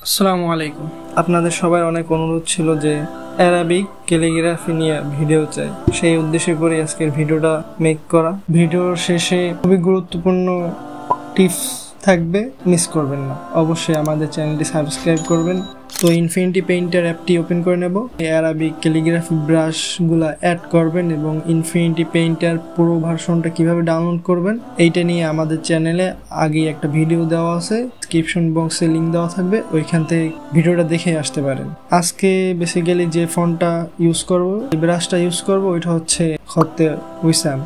আসসালামু আলাইকুম। আপনাদের সবার অনেক অনুরোধ ছিল যে অ্যারাবিক ক্যালিগ্রাফি নিয়ে ভিডিও চাই, সেই উদ্দেশ্যে করে আজকের ভিডিওটা মেক করা। ভিডিওর শেষে খুবই গুরুত্বপূর্ণ টিপস থাকবে, মিস করবেন না। অবশ্যই আমাদের চ্যানেলটি সাবস্ক্রাইব করবেন। তো ইনফিনিটি পেইন্টার অ্যাপটি ওপেন করে নেব, অ্যারাবিক ক্যালিগ্রাফি ব্রাশগুলো অ্যাড করবেন এবং ইনফিনিটি পেইন্টার পুরো ভার্সনটা কিভাবে ডাউনলোড করবেন এইটা নিয়ে আমাদের চ্যানেলে আগেই একটা ভিডিও দেওয়া আছে, ডিসক্রিপশন বক্সে লিঙ্ক দেওয়া থাকবে, ওইখান থেকে ভিডিওটা দেখে আসতে পারেন। আজকে বেসিক্যালি যে ফন্টটা ইউজ করব, এই ব্রাশটা ইউজ করব, ওইটা হচ্ছে খত্তে উইসাম।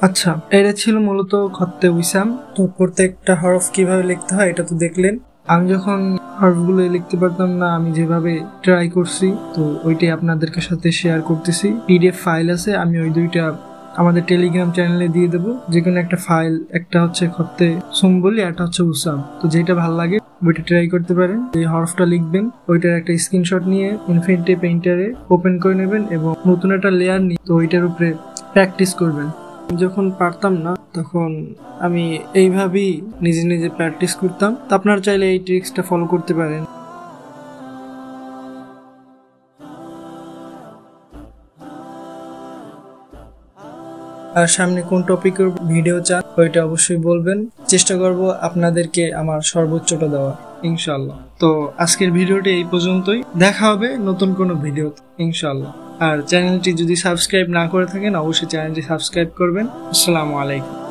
আচ্ছা, এটা ছিল মূলত খত্তে উইসাম। তো প্রত্যেকটা হরফ কিভাবে লিখতে হয় এটা তো দেখলেন। আমি যখন হরফগুলো লিখতে পারতাম না, আমি যেভাবে ট্রাই করছি তো ওইটাই আপনাদেরকে সাথে শেয়ার করতেছি। পিডিএফ ফাইল আছে, আমি ওই দুইটা আমাদের টেলিগ্রাম চ্যানেলে দিয়ে দেবো। যে কোনো একটা ফাইল, একটা হচ্ছে খত্তে সুম্বলি, একটা হচ্ছে উসাম। তো যেটা ভালো লাগে ওইটা ট্রাই করতে পারেন। এই হরফটা লিখবেন, ওইটার একটা স্ক্রিনশট নিয়ে ইনফিনিটি পেইন্টারে ওপেন করে নেবেন এবং নতুন একটা লেয়ার নিয়ে তো ওইটার উপরে প্র্যাকটিস করবেন। যখন পারতাম না তখন আমি এইভাবেই নিজে নিজে প্র্যাকটিস করতাম। তো আপনারা চাইলে এই ট্রিক্সটা ফলো করতে পারেন। আর সামনে কোন টপিকের ভিডিও চান ওইটা অবশ্যই বলবেন। চেষ্টা করব আপনাদেরকে আমার সর্বোচ্চটা দেওয়া, ইনশাআল্লাহ। তো আজকের ভিডিওটি এই পর্যন্তই, দেখা হবে নতুন কোনো ভিডিওতে ইনশাআল্লাহ। আর চ্যানেলটি যদি সাবস্ক্রাইব না করে থাকেন অবশ্যই চ্যানেলটি সাবস্ক্রাইব করবেন। আসসালামু আলাইকুম।